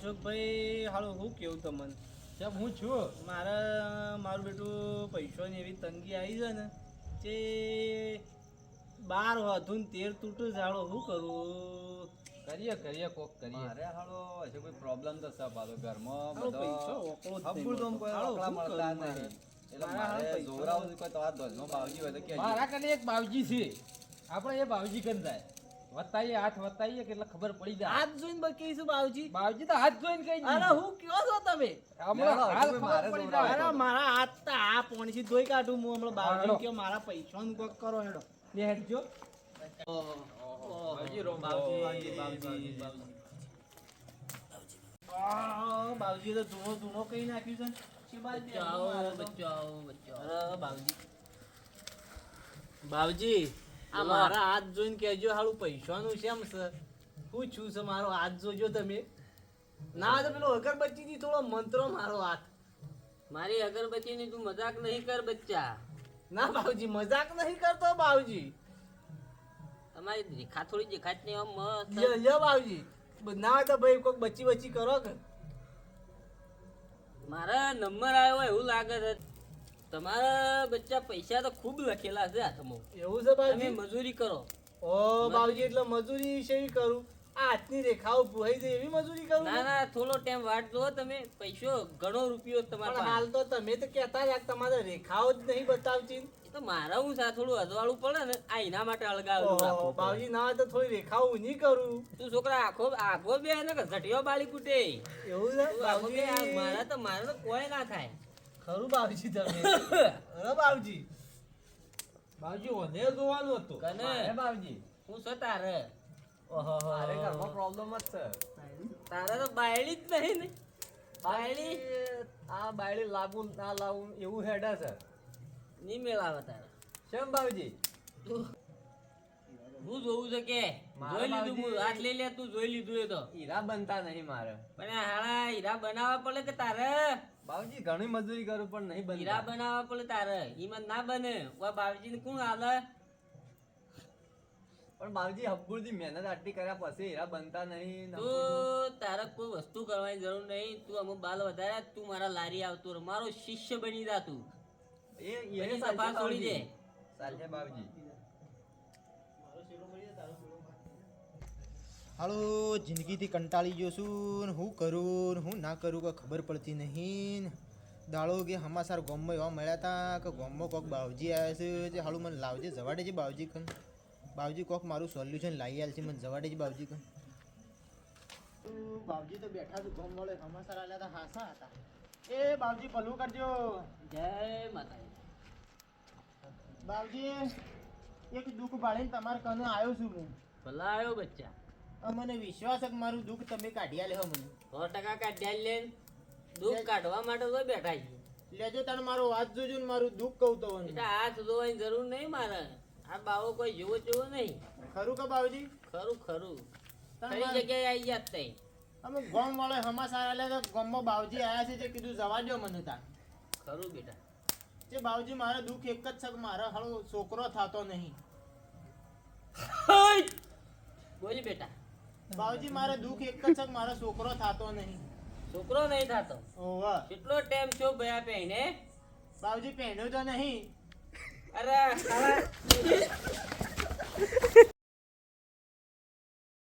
અશોકભાઈ હાલો હું કેવું તમને સાહેબ હું છું. મારું બેટું પૈસાની એવી તંગી આવી છે ને કે 12 વધુ ને 13 તૂટું જાડો શું કરું? કરીએ કોક કરીએ. મારે હાલો હજુ કોઈ પ્રોબ્લેમ તો છે પાછો ઘરમાં હાલો બધો પૈસો ઓકળો જ હબુડ તો કોઈ હાલો રોકડા શું મળતા કરું નહીં. એટલે મારે હાલો મારે પૈસો જોવરાવું છે કોઈ તમારા ધોધનો બાવજી હોય તો કહેજો. મારા કને એક બાવજી છે, આપણે એ બાવજી કન જાય વતાઈએ હાથ વતાઈએ કે એટલે ખબર પડી જાય. હાથ જોઈને બકીશું બાવજી. બાવજી તો હાથ જોઈને કઈ અરે હું કયો છો તમે? હમણાં લેવડો, હાલ હજુ ખબર મારે પડી જોવરાવું. જાય. અરે મારા હાથ તો આ પોણીથી ધોઈ કાઢું હું હમણાં બાવજી હાલો. કે મારા પૈસાનું કોક કરો હેડો. લે હેડજો. બાવજી રોમ બાવજી બાવજી તો ધૂણો કઈ નાખ્યું છે અરે બાવજી આ મારા હાથ જોઈને કહેજો હાલું પૈસાનું શેમ છે? શું છું છે મારો હાથ જોજો તમે. ના તો પેલો અગરબત્તી થી થોડો મંત્રો મારો હાથ. મારી અગરબત્તી ની તું મજાક નહીં કર બચ્ચા. ના બાવજી મજાક નહીં કરતો બાવજી. તમારી રેખા થોડી દેખાત નહીં આમ મસ્ત. લ્યો બાવજી ના તો ભાઈ કોઈક બચ્ચી કરો કે મારા નંબર આવ્યો હોય એવું લાગે છે. તમારા બચ્ચા પૈસા તો ખૂબ લખેલા છે હાથમાં. એવું છે તમે બાવજી? મજૂરી કરો. ઓ બાવજી એટલે મજૂરી શેવી કરું? આ હાથની રેખાઓ ભૂહાઈ જાય એવી મજૂરી કરું? ના ના થોડો ટાઈમ વાટ જુઓ તમે. પૈસો ઘણો રૂપિયો તમારા પણ પાસે. હાલ તો તમે તો કહેતા રહ્યા કે તમારે રેખાઓ જ નહીં બતાવતી. એ તો મારા હું સા થોડું અજવાળું પડે ને આ એના માટે અળગાવેલું ઓહો, રાખવું પડે. બાવજી ના હોય તો થોડી રેખાઓ ઊંધી કરું. તું છોકરા આખો બે ને કે ઘટિયો બાળી કૂટે. એવું છે તું આખો બે બાવજી? મારે તો કોઈ ના થાય. ખરું બાવજી તમે અરે બાવજી બાવજી ઓને જોવાનું હતું. કને મારે બાવજી હું છે તારે? ઓહો મારે ઘરમાં પ્રોબ્લેમ જ છે. તારે તો બાયડી જ નહીં ને. બાયડી આ બાયડી લાગુ ના લાગુ એવું હેડા છે. નહીં મેળાવે તારે. કેમ બાવજી? હું જોવું છે કે મારા જોઈ લીધું હું બાવજી- હાથ લઈ લે તું જોઈ લીધું એ તો. હીરા બનતા નહીં મારે. પણ આ હાળા હીરા બનાવવા પડે કે તારે? બાવજી ઘણી મજૂરી કરું પણ નહીં હીરા બનતા. બનાવવા પડે તારે. ઈમાં ના બને ઓય બાવજીને કોણ હાલે? પણ બાવજી હબુરથી મહેનત આટલી કર્યા પછી હીરા બનતા નહીં. તું તારે કોઈ વસ્તુ કરવાની જરૂર નહીં. તું અમુક બાલ વધારે તું મારા લારી આવતો રહે. મારો શિષ્ય બની જા તું. એ પછી સફા છોડી દે. ચાલશે બાવજી. હાલો જિંદગીથી કંટાળી ગયો છું ને હું કરું ને હું ના કરું કોઈ ખબર પડતી નહીં. દાડો કે હમાસાર ગામમાં એવા મળ્યા હતા કે ગામમાં કોક બાવજી આવ્યા છે જે હાલું મને લાવજે જવાડે છે બાવજી કન. બાવજી કોક મારું સોલ્યુશન લાવી આલ છે મને જવાડે છે બાવજી કન. બાવજી તો બેઠા છું ગામ વાળે હમાસાર આવ્યા હતા હાસા હતા. એ બાવજી ભલું કરજો. જય માતાજી. બાવજી એક દુઃખ ભાળીને તમારા કને આવ્યો છું હું. ભલા આવ્યો બચ્ચા. મને વિશ્વાસ છે કે મારું દુઃખ તમે કાઢી આલ્યો મને. 100% કાઢ્યા લે. દુઃખ કાઢવા માટે તો બેઠા છીએ. લેજો તને મારો વાત જોજો ને મારું દુઃખ કહું તો એટલે હાથ ધોવાની જરૂર નહીં મારે. આ બાવો કોઈ જેવો જેવો નહીં. ખરું કે બાવજી? ખરું ખરું. તને ખરી મારે- જગ્યાએ આવી જાત તઈ. અમે ગામ વાળો હમાસાર આલ્યા તો ગામમાં બાવજી આવ્યા છે તે કીધું જવા દો મને તાર. ખરું બેટા. તે બાવજી મારે દુઃખ એક જ છે કે મારો હાલો છોકરો થતો નહીં. બોલ બેટા. બાવજી મારે દુઃખ એક જ છે કે મારો છોકરો થતો નહીં. છોકરો નહીં થતો. ઓવા કેટલો ટાઈમ છો ભયા પહેને? બાવજી પહેણ્યો તો નહીં. અરે